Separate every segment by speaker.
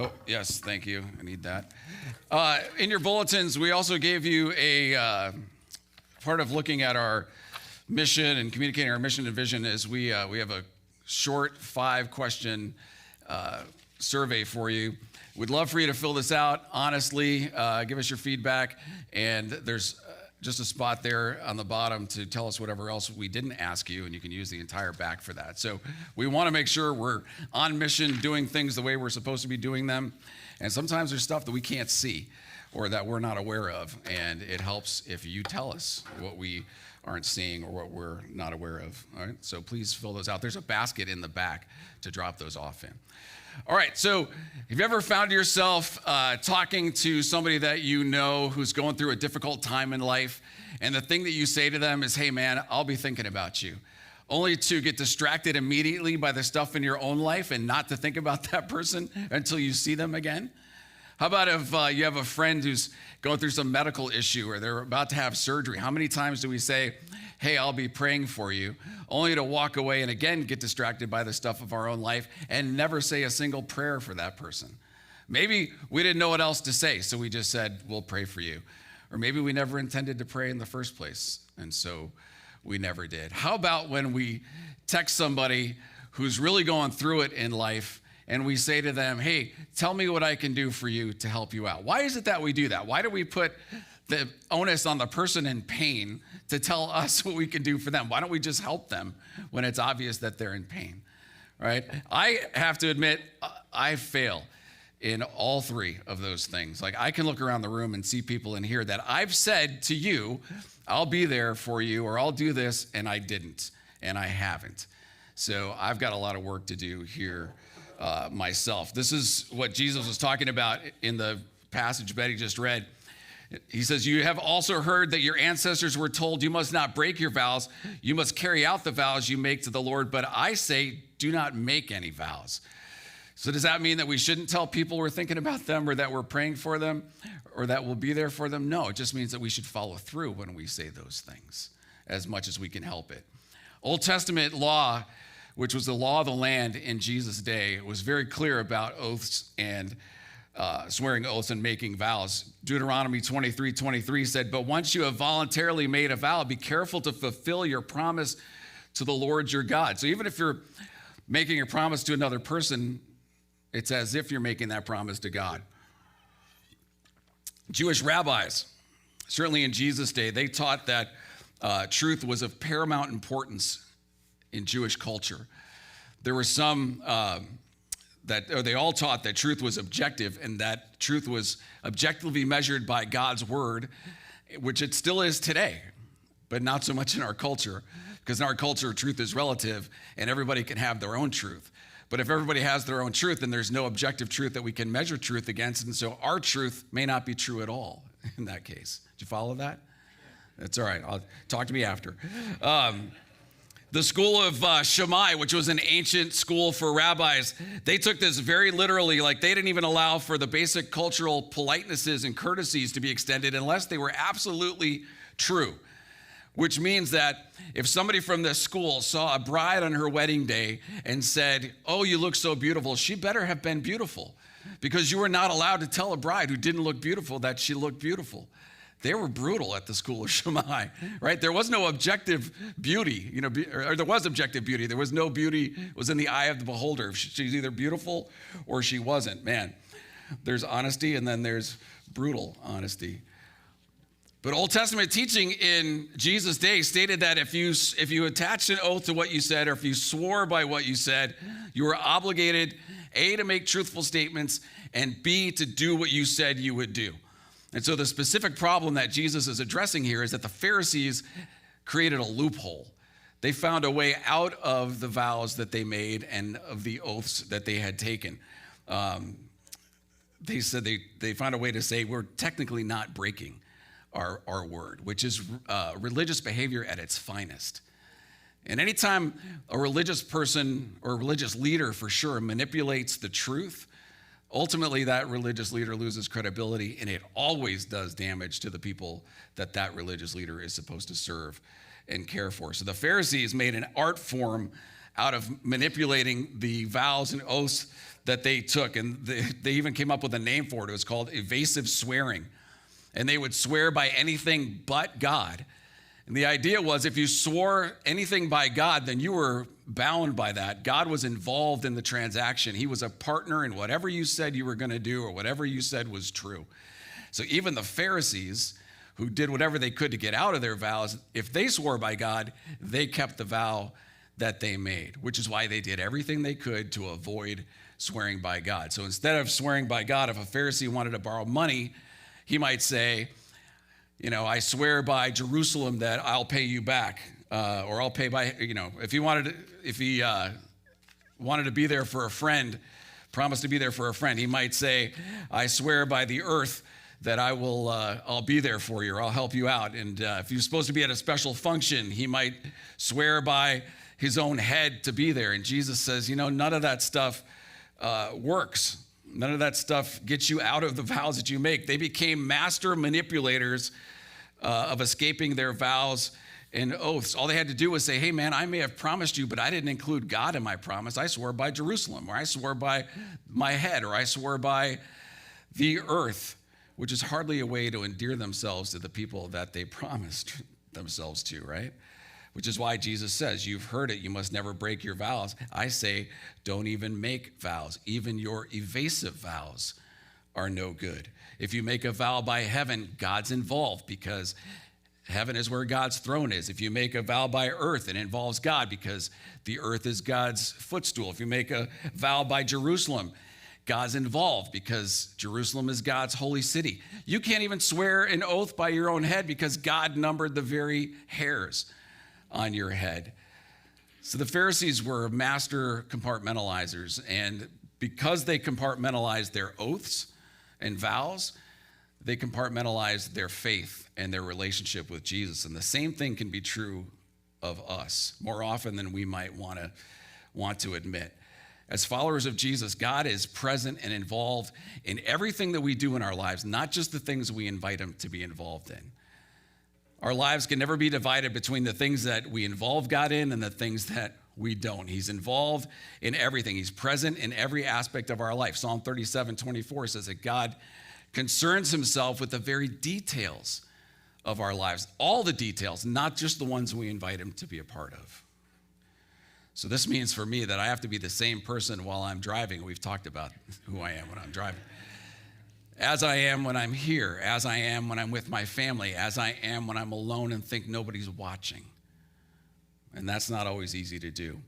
Speaker 1: Oh, yes, thank you. I need that. In your bulletins, we also gave you a part of looking at our mission and communicating our mission and vision is we have a short 5-question survey for you. We'd love for you to fill this out honestly, give us your feedback, and there's just a spot there on the bottom to tell us whatever else we didn't ask you, and you can use the entire back for that. So we want to make sure we're on mission, doing things the way we're supposed to be doing them, and sometimes there's stuff that we can't see or that we're not aware of, and it helps if you tell us what we aren't seeing or what we're not aware of. All right, so please fill those out. There's a basket in the back to drop those off in. All right, so have you ever found yourself talking to somebody that you know who's going through a difficult time in life, and the thing that you say to them is, hey man, I'll be thinking about you, only to get distracted immediately by the stuff in your own life and not to think about that person until you see them again? How about if you have a friend who's going through some medical issue or they're about to have surgery? How many times do we say, hey, I'll be praying for you, only to walk away and again get distracted by the stuff of our own life and never say a single prayer for that person? Maybe we didn't know what else to say, so we just said, we'll pray for you. Or maybe we never intended to pray in the first place, and so we never did. How about when we text somebody who's really going through it in life and we say to them, hey, tell me what I can do for you to help you out? Why is it that we do that? Why do we put the onus on the person in pain to tell us what we can do for them? Why don't we just help them when it's obvious that they're in pain, right? I have to admit, I fail in all 3 of those things. Like, I can look around the room and see people in here that I've said to you, I'll be there for you, or I'll do this, and I didn't, and I haven't. So I've got a lot of work to do here myself. This is what Jesus was talking about in the passage Betty just read. He says, you have also heard that your ancestors were told, you must not break your vows. You must carry out the vows you make to the Lord. But I say, do not make any vows. So does that mean that we shouldn't tell people we're thinking about them or that we're praying for them or that we'll be there for them? No, it just means that we should follow through when we say those things as much as we can help it. Old Testament law, which was the law of the land in Jesus' day, was very clear about oaths and swearing oaths and making vows. Deuteronomy 23:23 said, but once you have voluntarily made a vow, be careful to fulfill your promise to the Lord your God. So even if you're making a promise to another person, it's as if you're making that promise to God. Jewish rabbis, certainly in Jesus' day, they taught that truth was of paramount importance in Jewish culture. There were some they all taught that truth was objective and that truth was objectively measured by God's word, which it still is today, but not so much in our culture, because in our culture, truth is relative and everybody can have their own truth. But if everybody has their own truth, then there's no objective truth that we can measure truth against, and so our truth may not be true at all in that case. Did you follow that? That's all right. Talk to me after. The school of Shammai, which was an ancient school for rabbis, they took this very literally. Like, they didn't even allow for the basic cultural politenesses and courtesies to be extended unless they were absolutely true. Which means that if somebody from this school saw a bride on her wedding day and said, oh, you look so beautiful, she better have been beautiful, because you were not allowed to tell a bride who didn't look beautiful that she looked beautiful. They were brutal at the school of Shammai, right? There was no objective beauty, or there was objective beauty. There was no beauty, it was in the eye of the beholder. She's either beautiful or she wasn't. Man, there's honesty and then there's brutal honesty. But Old Testament teaching in Jesus' day stated that if you attached an oath to what you said, or if you swore by what you said, you were obligated, A, to make truthful statements, and B, to do what you said you would do. And so the specific problem that Jesus is addressing here is that the Pharisees created a loophole. They found a way out of the vows that they made and of the oaths that they had taken. They said they found a way to say, we're technically not breaking our word, which is religious behavior at its finest. And anytime a religious person or a religious leader, for sure, manipulates the truth, ultimately that religious leader loses credibility, and it always does damage to the people that religious leader is supposed to serve and care for. So the Pharisees made an art form out of manipulating the vows and oaths that they took. And they even came up with a name for it. It was called evasive swearing. And they would swear by anything but God. And the idea was if you swore anything by God, then you were bound by that. God was involved in the transaction. He was a partner in whatever you said you were going to do or whatever you said was true. So even the Pharisees, who did whatever they could to get out of their vows, if they swore by God, they kept the vow that they made, which is why they did everything they could to avoid swearing by God. So instead of swearing by God, if a Pharisee wanted to borrow money, he might say, I swear by Jerusalem that I'll pay you back, or I'll pay by, if he wanted to be there for a friend, promised to be there for a friend, he might say, I swear by the earth that I'll be there for you, or I'll help you out. And if you're supposed to be at a special function, he might swear by his own head to be there. And Jesus says, none of that stuff works. None of that stuff gets you out of the vows that you make. They became master manipulators of escaping their vows and oaths. All they had to do was say, hey man, I may have promised you, but I didn't include God in my promise. I swore by Jerusalem, or I swore by my head, or I swore by the earth, which is hardly a way to endear themselves to the people that they promised themselves to, right? Which is why Jesus says, you've heard it, you must never break your vows. I say, don't even make vows. Even your evasive vows are no good. If you make a vow by heaven, God's involved because heaven is where God's throne is. If you make a vow by earth, it involves God because the earth is God's footstool. If you make a vow by Jerusalem, God's involved because Jerusalem is God's holy city. You can't even swear an oath by your own head because God numbered the very hairs on your head. So the Pharisees were master compartmentalizers, and because they compartmentalized their oaths and vows, they compartmentalized their faith and their relationship with Jesus. And the same thing can be true of us more often than we might want to admit. As followers of Jesus, God is present and involved in everything that we do in our lives, not just the things we invite him to be involved in. Our lives can never be divided between the things that we involve God in and the things that we don't. He's involved in everything. He's present in every aspect of our life. Psalm 37:24 says that God concerns himself with the very details of our lives, all the details, not just the ones we invite him to be a part of. So this means for me that I have to be the same person while I'm driving. We've talked about who I am when I'm driving. As I am when I'm here, as I am when I'm with my family, as I am when I'm alone and think nobody's watching. And that's not always easy to do.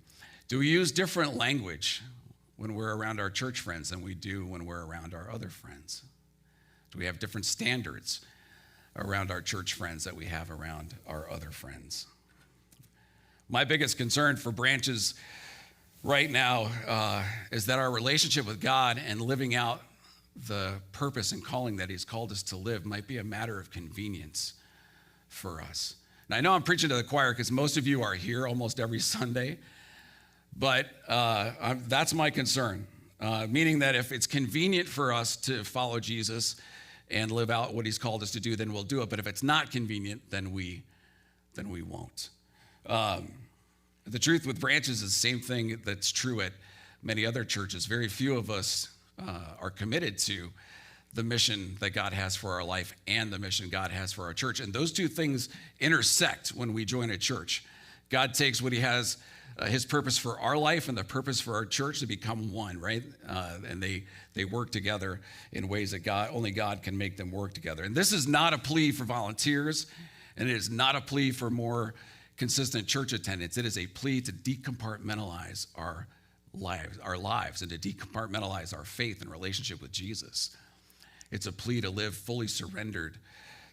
Speaker 1: Do we use different language when we're around our church friends than we do when we're around our other friends? Do we have different standards around our church friends that we have around our other friends? My biggest concern for Branches right now is that our relationship with God and living out the purpose and calling that he's called us to live might be a matter of convenience for us. And I know I'm preaching to the choir because most of you are here almost every Sunday, but that's my concern, meaning that if it's convenient for us to follow Jesus and live out what he's called us to do, then we'll do it. But if it's not convenient, then we won't. The truth with Branches is the same thing that's true at many other churches. Very few of us are committed to the mission that God has for our life and the mission God has for our church. And those two things intersect when we join a church. God takes what he has, his purpose for our life and the purpose for our church to become one, right? And they work together in ways that only God can make them work together. And this is not a plea for volunteers, and it is not a plea for more consistent church attendance. It is a plea to decompartmentalize our lives and to decompartmentalize our faith and relationship with Jesus. It's a plea to live fully surrendered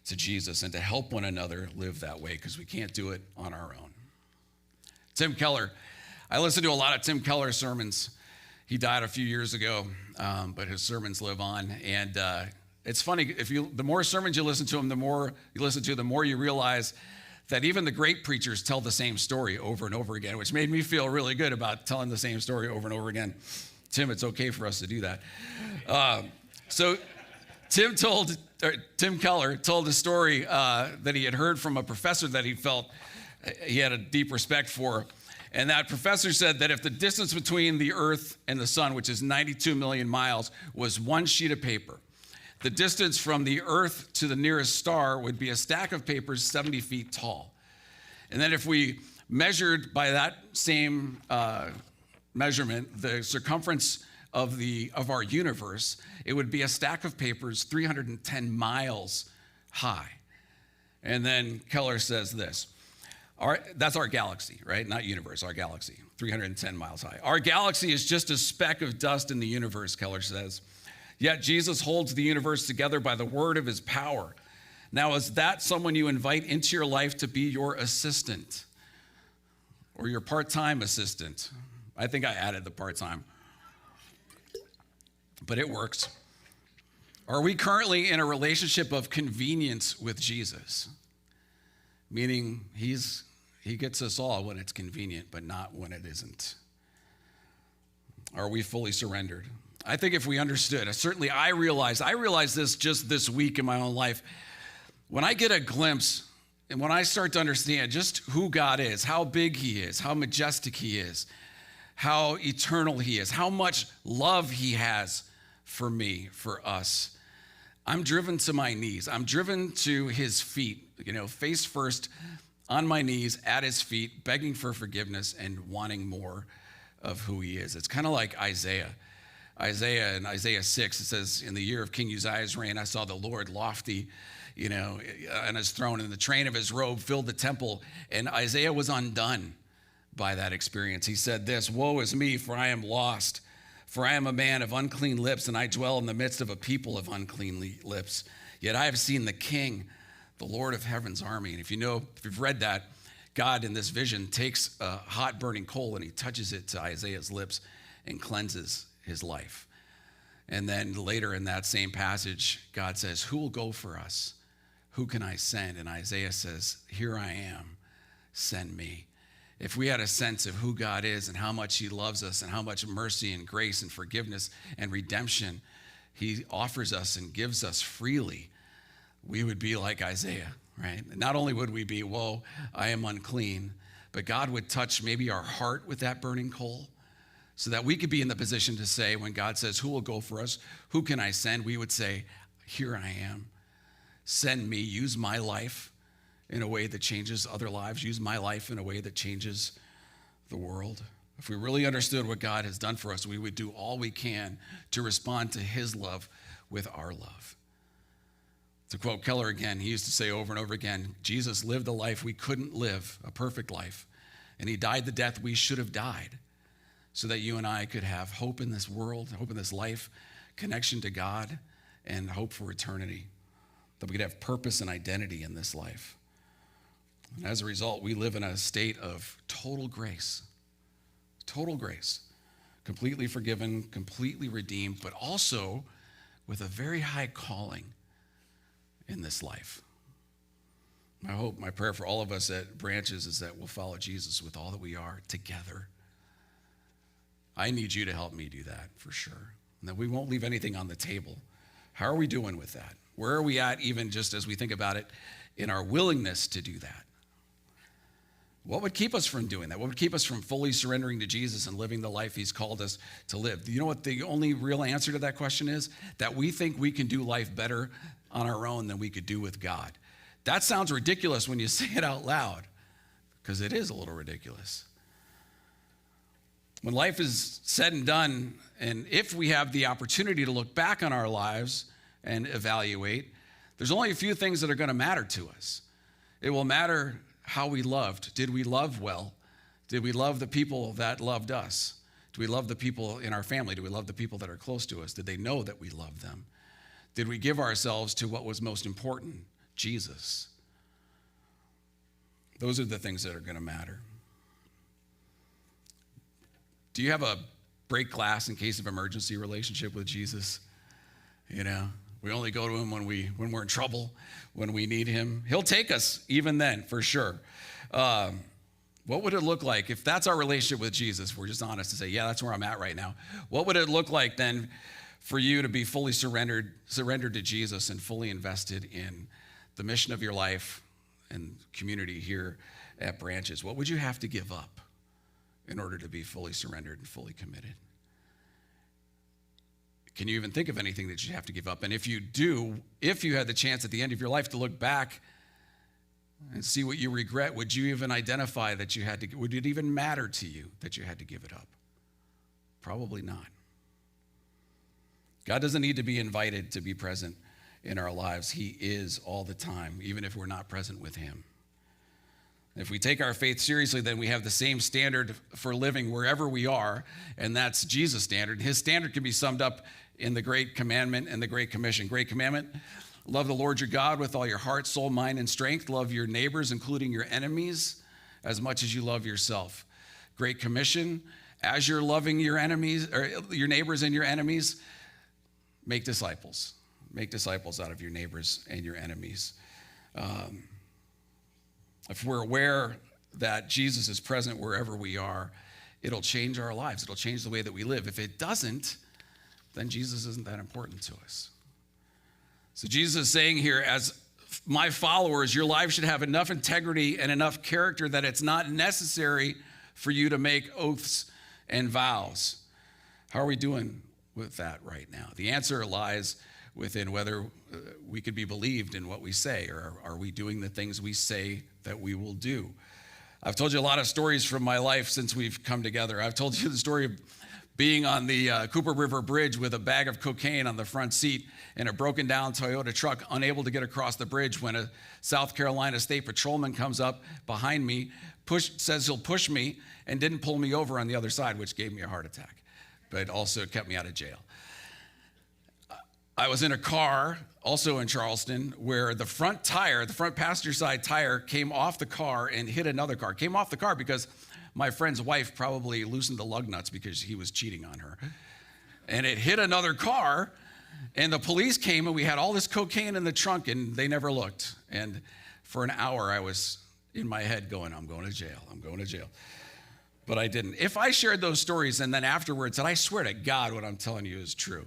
Speaker 1: to Jesus and to help one another live that way because we can't do it on our own. Tim Keller. I listen to a lot of Tim Keller sermons. He died a few years ago, but his sermons live on. And it's funny, the more sermons you listen to him, the more you realize that even the great preachers tell the same story over and over again, which made me feel really good about telling the same story over and over again. Tim, it's okay for us to do that. So Tim Keller told a story that he had heard from a professor that he felt he had a deep respect for. And that professor said that if the distance between the Earth and the sun, which is 92 million miles, was one sheet of paper, the distance from the Earth to the nearest star would be a stack of papers 70 feet tall. And then if we measured by that same measurement the circumference of our universe, it would be a stack of papers 310 miles high. And then Keller says this. That's our galaxy, right? Not universe, our galaxy, 310 miles high. Our galaxy is just a speck of dust in the universe, Keller says. Yet Jesus holds the universe together by the word of his power. Now, is that someone you invite into your life to be your assistant or your part-time assistant? I think I added the part-time, but it works. Are we currently in a relationship of convenience with Jesus? Meaning he gets us all when it's convenient, but not when it isn't. Are we fully surrendered? I think if we understood, certainly I realized this just this week in my own life. When I get a glimpse and when I start to understand just who God is, how big he is, how majestic he is, how eternal he is, how much love he has for me, for us, I'm driven to my knees. I'm driven to his feet, face first, on my knees at his feet, begging for forgiveness and wanting more of who he is. It's kind of like Isaiah. Isaiah in Isaiah 6, it says, in the year of King Uzziah's reign, I saw the Lord lofty, on his throne, and the train of his robe filled the temple. And Isaiah was undone by that experience. He said this, woe is me, for I am lost. For I am a man of unclean lips, and I dwell in the midst of a people of unclean lips. Yet I have seen the King, the Lord of heaven's army. And if you've read that, God in this vision takes a hot burning coal and he touches it to Isaiah's lips and cleanses his life. And then later in that same passage, God says, who will go for us? Who can I send? And Isaiah says, here I am, send me. If we had a sense of who God is and how much he loves us and how much mercy and grace and forgiveness and redemption he offers us and gives us freely, we would be like Isaiah, right? Not only would we be, whoa, I am unclean, but God would touch maybe our heart with that burning coal so that we could be in the position to say, when God says, who will go for us? Who can I send? We would say, here I am. Send me, use my life in a way that changes other lives. Use my life in a way that changes the world. If we really understood what God has done for us, we would do all we can to respond to his love with our love. To quote Keller again, he used to say over and over again, Jesus lived a life we couldn't live, a perfect life, and he died the death we should have died so that you and I could have hope in this world, hope in this life, connection to God, and hope for eternity, that we could have purpose and identity in this life. And as a result, we live in a state of total grace, completely forgiven, completely redeemed, but also with a very high calling in this life. My hope, my prayer for all of us at Branches is that we'll follow Jesus with all that we are together. I need you to help me do that for sure, and that we won't leave anything on the table. How are we doing with that? Where are we at, even just as we think about it, in our willingness to do that? What would keep us from doing that? What would keep us from fully surrendering to Jesus and living the life he's called us to live? Do you know what the only real answer to that question is? That we think we can do life better on our own than we could do with God. That sounds ridiculous when you say it out loud, because it is a little ridiculous. When life is said and done, and if we have the opportunity to look back on our lives and evaluate, there's only a few things that are going to matter to us. It will matter how we loved. Did we love well? Did we love the people that loved us? Do we love the people in our family? Do we love the people that are close to us? Did they know that we love them? Did we give ourselves to what was most important? Jesus. Those are the things that are going to matter. Do you have a break glass in case of emergency relationship with Jesus? We only go to him when we're in trouble, when we need him. He'll take us even then, for sure. What would it look like if that's our relationship with Jesus? If we're just honest to say, yeah, that's where I'm at right now. What would it look like then for you to be fully surrendered to Jesus and fully invested in the mission of your life and community here at Branches? What would you have to give up in order to be fully surrendered and fully committed? Can you even think of anything that you have to give up? And if you do, if you had the chance at the end of your life to look back and see what you regret, would you even identify that you had to, would it even matter to you that you had to give it up? Probably not. God doesn't need to be invited to be present in our lives. He is all the time, even if we're not present with him. If we take our faith seriously, then we have the same standard for living wherever we are, and that's Jesus' standard. His standard can be summed up in the Great Commandment and the Great Commission. Great Commandment, love the Lord your God with all your heart, soul, mind, and strength. Love your neighbors, including your enemies, as much as you love yourself. Great Commission, as you're loving your enemies, or your neighbors and your enemies, make disciples. Make disciples out of your neighbors and your enemies. If we're aware that Jesus is present wherever we are, it'll change our lives. It'll change the way that we live. If it doesn't, then Jesus isn't that important to us. So Jesus is saying here, as my followers, your life should have enough integrity and enough character that it's not necessary for you to make oaths and vows. How are we doing with that right now? The answer lies within whether we could be believed in what we say, or are we doing the things we say that we will do? I've told you a lot of stories from my life since we've come together. I've told you the story of being on the Cooper River Bridge with a bag of cocaine on the front seat in a broken down Toyota truck, unable to get across the bridge when a South Carolina State Patrolman comes up behind me, says he'll push me, and didn't pull me over on the other side, which gave me a heart attack, but also kept me out of jail. I was in a car, also in Charleston, where the front passenger side tire came off the car and hit another car. Came off the car because my friend's wife probably loosened the lug nuts because he was cheating on her. And it hit another car, and the police came, and we had all this cocaine in the trunk, and they never looked. And for an hour, I was in my head going, I'm going to jail, I'm going to jail. But I didn't. If I shared those stories and then afterwards said, I swear to God what I'm telling you is true,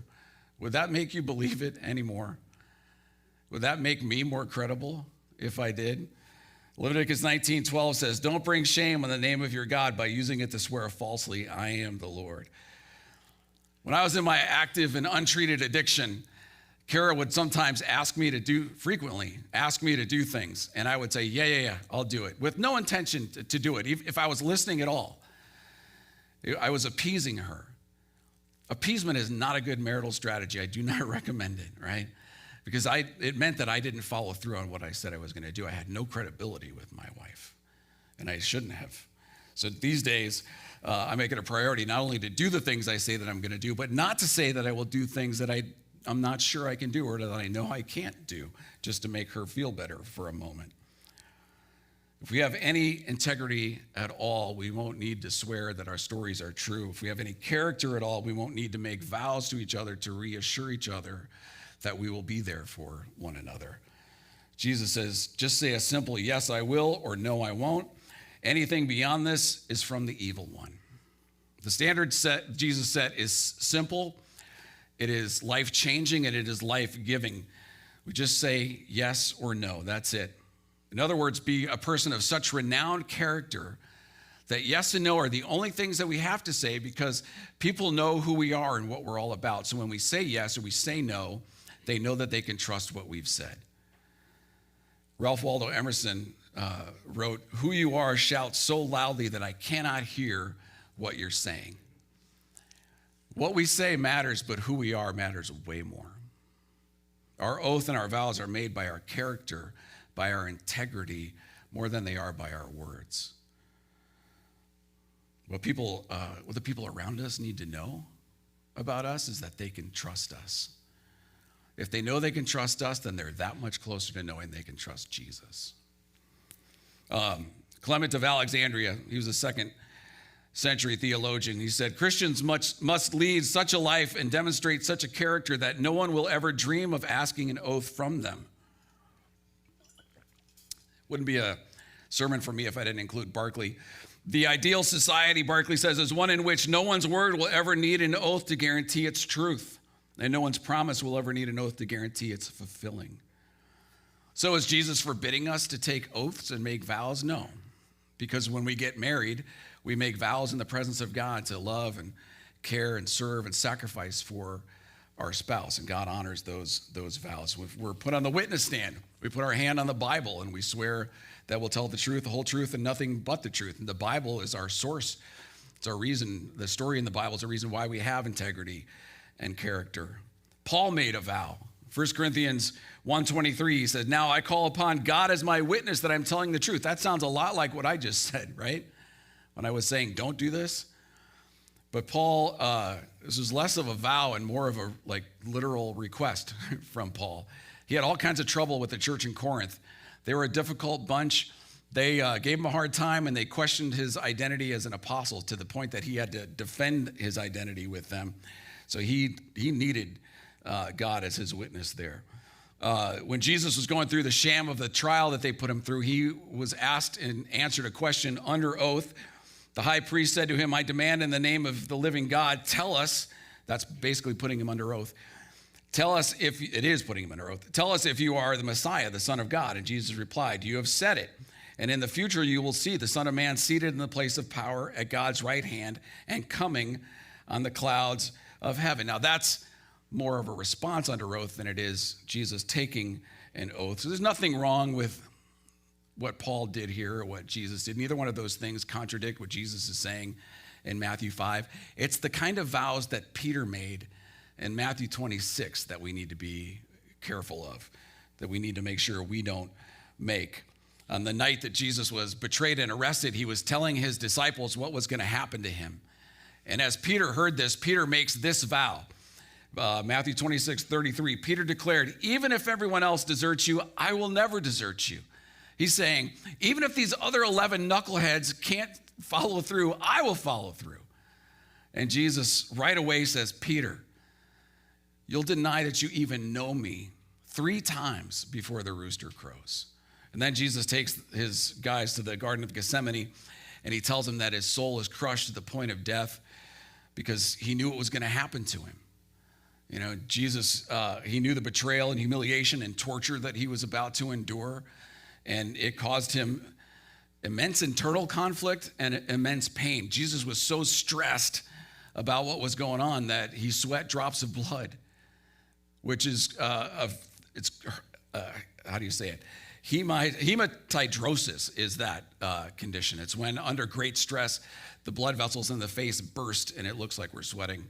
Speaker 1: would that make you believe it anymore? Would that make me more credible if I did? Leviticus 19:12 says, don't bring shame on the name of your God by using it to swear falsely, I am the Lord. When I was in my active and untreated addiction, Kara would sometimes ask me to do things. And I would say, yeah, I'll do it, with no intention to do it, if I was listening at all. I was appeasing her. Appeasement is not a good marital strategy. I do not recommend it, right? Because it meant that I didn't follow through on what I said I was going to do. I had no credibility with my wife, and I shouldn't have. So these days, I make it a priority not only to do the things I say that I'm going to do, but not to say that I will do things that I'm not sure I can do or that I know I can't do, just to make her feel better for a moment. If we have any integrity at all, we won't need to swear that our stories are true. If we have any character at all, we won't need to make vows to each other to reassure each other that we will be there for one another. Jesus says, just say a simple yes, I will, or no, I won't. Anything beyond this is from the evil one. The standard Jesus set is simple, it is life-changing, and it is life-giving. We just say yes or no, that's it. In other words, be a person of such renowned character that yes and no are the only things that we have to say, because people know who we are and what we're all about. So when we say yes or we say no, they know that they can trust what we've said. Ralph Waldo Emerson wrote, who you are shouts so loudly that I cannot hear what you're saying. What we say matters, but who we are matters way more. Our oath and our vows are made by our character, by our integrity, more than they are by our words. What the people around us need to know about us is that they can trust us. If they know they can trust us, then they're that much closer to knowing they can trust Jesus. Clement of Alexandria, he was a second century theologian. He said, Christians must lead such a life and demonstrate such a character that no one will ever dream of asking an oath from them. Wouldn't be a sermon for me if I didn't include Barclay. The ideal society, Barclay says, is one in which no one's word will ever need an oath to guarantee its truth, and no one's promise will ever need an oath to guarantee its fulfilling. So is Jesus forbidding us to take oaths and make vows? No, because when we get married, we make vows in the presence of God to love and care and serve and sacrifice for our spouse, and God honors those vows. We're put on the witness stand. We put our hand on the Bible, and we swear that we'll tell the truth, the whole truth, and nothing but the truth. And the Bible is our source. It's our reason. The story in the Bible is the reason why we have integrity and character. Paul made a vow. 1 Corinthians 1:23, he said, "Now I call upon God as my witness that I'm telling the truth." That sounds a lot like what I just said, right? When I was saying, don't do this. But Paul, this was less of a vow and more of a literal request from Paul. He had all kinds of trouble with the church in Corinth. They were a difficult bunch. They gave him a hard time, and they questioned his identity as an apostle to the point that he had to defend his identity with them. So he needed God as his witness there. When Jesus was going through the sham of the trial that they put him through, he was asked and answered a question under oath. The high priest said to him, "I demand in the name of the living God, tell us," that's basically putting him under oath. "Tell us if," it is putting him under oath, "tell us if you are the Messiah, the Son of God." And Jesus replied, "You have said it. And in the future you will see the Son of Man seated in the place of power at God's right hand and coming on the clouds of heaven." Now that's more of a response under oath than it is Jesus taking an oath. So there's nothing wrong with what Paul did here or what Jesus did. Neither one of those things contradict what Jesus is saying in Matthew 5. It's the kind of vows that Peter made in Matthew 26 that we need to be careful of, that we need to make sure we don't make. On the night that Jesus was betrayed and arrested, he was telling his disciples what was going to happen to him. And as Peter heard this, Peter makes this vow. Matthew 26:33, Peter declared, "Even if everyone else deserts you, I will never desert you." He's saying, even if these other 11 knuckleheads can't follow through, I will follow through. And Jesus right away says, "Peter, you'll deny that you even know me 3 times before the rooster crows." And then Jesus takes his guys to the Garden of Gethsemane, and he tells them that his soul is crushed to the point of death because he knew what was going to happen to him. You know, Jesus, he knew the betrayal and humiliation and torture that he was about to endure. And it caused him immense internal conflict and immense pain. Jesus was so stressed about what was going on that he sweat drops of blood, which is, how do you say it? Hematidrosis is that condition. It's when under great stress, the blood vessels in the face burst and it looks like we're sweating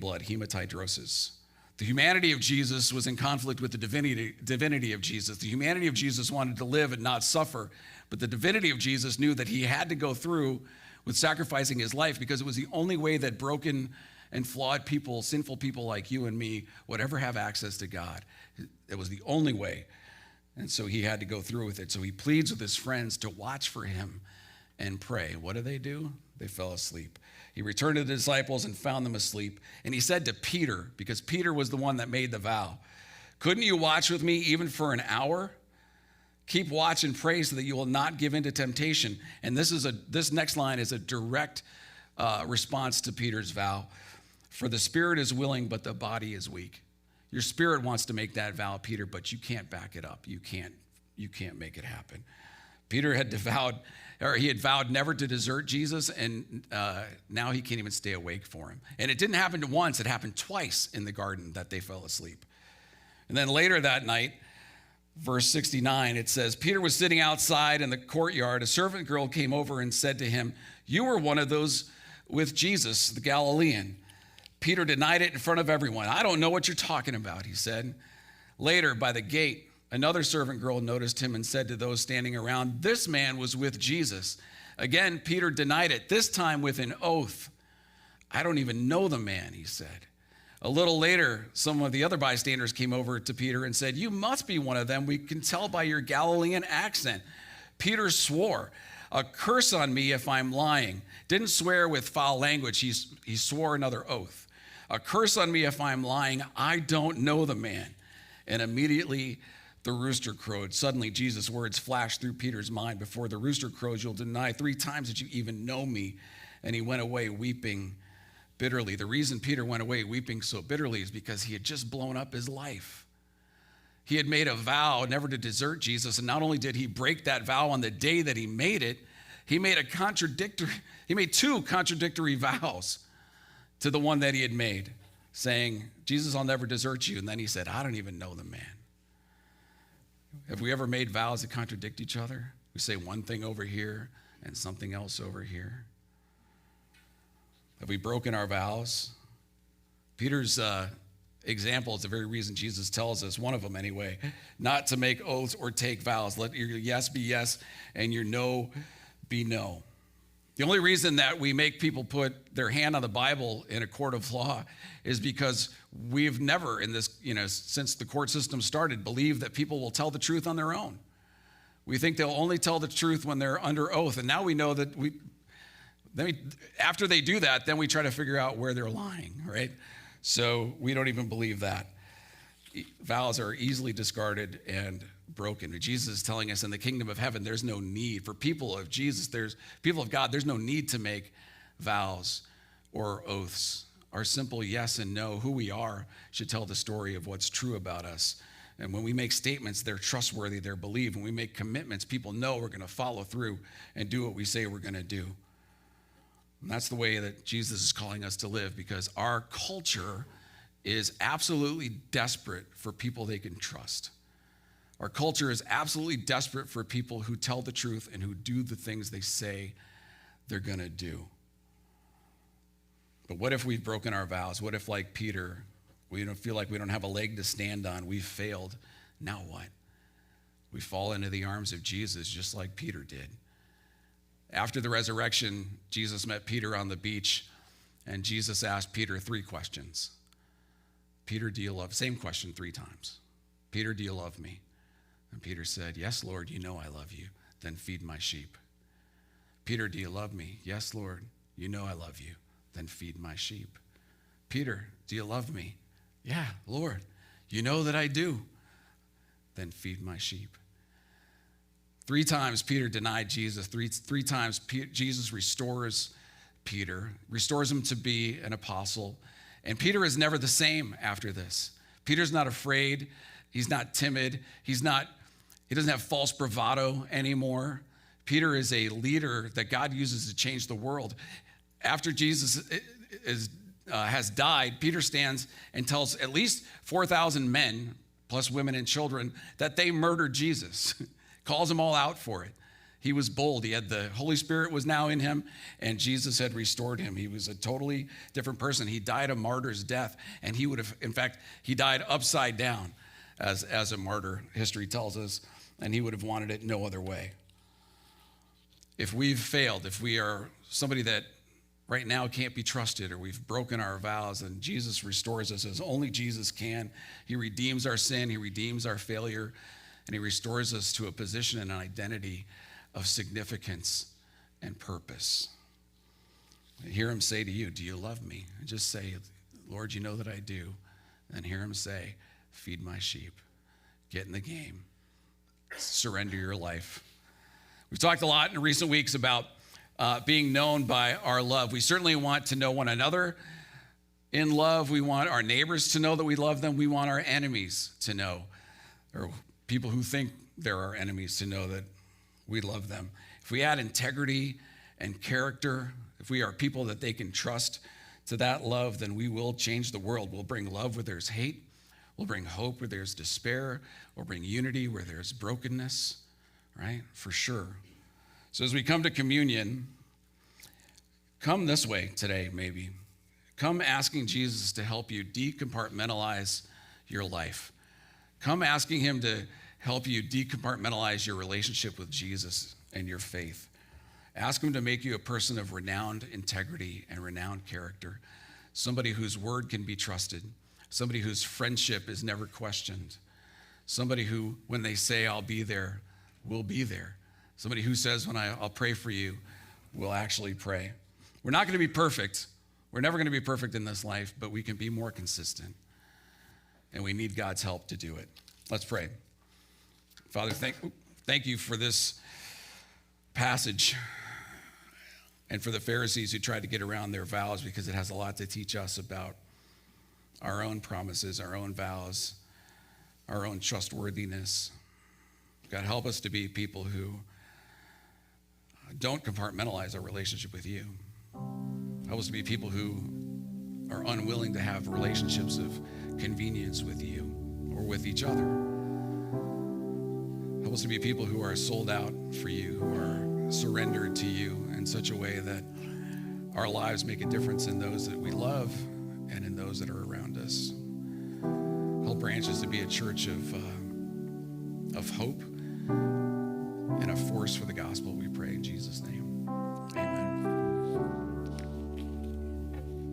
Speaker 1: blood, hematidrosis. The humanity of Jesus was in conflict with the divinity of Jesus. The humanity of Jesus wanted to live and not suffer, but the divinity of Jesus knew that he had to go through with sacrificing his life because it was the only way that broken and flawed people, sinful people like you and me, would ever have access to God. It was the only way. And so he had to go through with it. So he pleads with his friends to watch for him and pray. What do? They fell asleep. He returned to the disciples and found them asleep. And he said to Peter, because Peter was the one that made the vow, "Couldn't you watch with me even for an hour? Keep watch and pray so that you will not give in to temptation." And this next line is a direct response to Peter's vow. "For the spirit is willing, but the body is weak." Your spirit wants to make that vow, Peter, but you can't back it up. You can't make it happen. Peter had vowed never to desert Jesus, and now he can't even stay awake for him. And it didn't happen once, it happened twice in the garden that they fell asleep. And then later that night, verse 69, it says, Peter was sitting outside in the courtyard. A servant girl came over and said to him, "You were one of those with Jesus, the Galilean." Peter denied it in front of everyone. "I don't know what you're talking about," he said. Later, by the gate, another servant girl noticed him and said to those standing around, "This man was with Jesus." Again, Peter denied it, this time with an oath. "I don't even know the man," he said. A little later, some of the other bystanders came over to Peter and said, "You must be one of them. We can tell by your Galilean accent." Peter swore, "A curse on me if I'm lying." Didn't swear with foul language. He swore another oath. "A curse on me if I'm lying. I don't know the man." And immediately the rooster crowed. Suddenly, Jesus' words flashed through Peter's mind. "Before the rooster crows, you'll deny 3 times that you even know me." And he went away weeping bitterly. The reason Peter went away weeping so bitterly is because he had just blown up his life. He had made a vow never to desert Jesus. And not only did he break that vow on the day that he made it, He made two contradictory vows to the one that he had made, saying, Jesus, I'll never desert you. And then he said, I don't even know the man. Have we ever made vows that contradict each other? We say one thing over here and something else over here. Have we broken our vows? Peter's example is the very reason Jesus tells us, one of them anyway, not to make oaths or take vows. Let your yes be yes and your no be no. The only reason that we make people put their hand on the Bible in a court of law is because we've never in this, since the court system started, believed that people will tell the truth on their own. We think they'll only tell the truth when they're under oath. And now we know that after they do that, then we try to figure out where they're lying, right? So we don't even believe that. Vows are easily discarded and broken. Jesus is telling us in the kingdom of heaven, there's no need for people of Jesus, people of God, there's no need to make vows or oaths. Our simple yes and no, who we are, should tell the story of what's true about us. And when we make statements, they're trustworthy, they're believed. When we make commitments, people know we're going to follow through and do what we say we're going to do. And that's the way that Jesus is calling us to live, because our culture is absolutely desperate for people they can trust. Our culture is absolutely desperate for people who tell the truth and who do the things they say they're going to do. But what if we've broken our vows? What if, like Peter, we don't feel like we don't have a leg to stand on? We've failed. Now what? We fall into the arms of Jesus just like Peter did. After the resurrection, Jesus met Peter on the beach, and Jesus asked Peter 3 questions. Peter, do you love? Same question 3 times. Peter, do you love me? And Peter said, yes, Lord, you know I love you. Then feed my sheep. Peter, do you love me? Yes, Lord, you know I love you. Then feed my sheep. Peter, do you love me? Yeah, Lord, you know that I do. Then feed my sheep. 3 times Peter denied Jesus. Three times Jesus restores Peter, restores him to be an apostle. And Peter is never the same after this. Peter's not afraid. He's not timid. He doesn't have false bravado anymore. Peter is a leader that God uses to change the world. After Jesus has died, Peter stands and tells at least 4,000 men, plus women and children, that they murdered Jesus. Calls them all out for it. He was bold. He had the Holy Spirit was now in him, and Jesus had restored him. He was a totally different person. He died a martyr's death, and he died upside down as a martyr, history tells us, and he would have wanted it no other way. If we've failed, if we are somebody that right now can't be trusted, or we've broken our vows, and Jesus restores us as only Jesus can. He redeems our sin, he redeems our failure, and he restores us to a position and an identity of significance and purpose. I hear him say to you, do you love me? And just say, Lord, you know that I do. And then hear him say, feed my sheep. Get in the game. Surrender your life. We've talked a lot in recent weeks about being known by our love. We certainly want to know one another in love. We want our neighbors to know that we love them. We want our enemies to know, or people who think they're our enemies to know that we love them. If we add integrity and character, if we are people that they can trust to that love, then we will change the world. We'll bring love where there's hate. We'll bring hope where there's despair. We'll bring unity where there's brokenness, right? For sure. So as we come to communion, come this way today, maybe. Come asking Jesus to help you decompartmentalize your life. Come asking him to help you decompartmentalize your relationship with Jesus and your faith. Ask him to make you a person of renowned integrity and renowned character, somebody whose word can be trusted, somebody whose friendship is never questioned, somebody who, when they say, I'll be there, will be there, somebody who says, when I'll pray for you, will actually pray. We're not going to be perfect. We're never going to be perfect in this life, but we can be more consistent. And we need God's help to do it. Let's pray. Father, thank you for this passage and for the Pharisees who tried to get around their vows, because it has a lot to teach us about our own promises, our own vows, our own trustworthiness. God, help us to be people who don't compartmentalize our relationship with you. Help us to be people who are unwilling to have relationships of convenience with you or with each other. Help us to be people who are sold out for you, who are surrendered to you in such a way that our lives make a difference in those that we love and in those that are around us. Help Branches to be a church of hope and a force for the gospel, we pray in Jesus' name.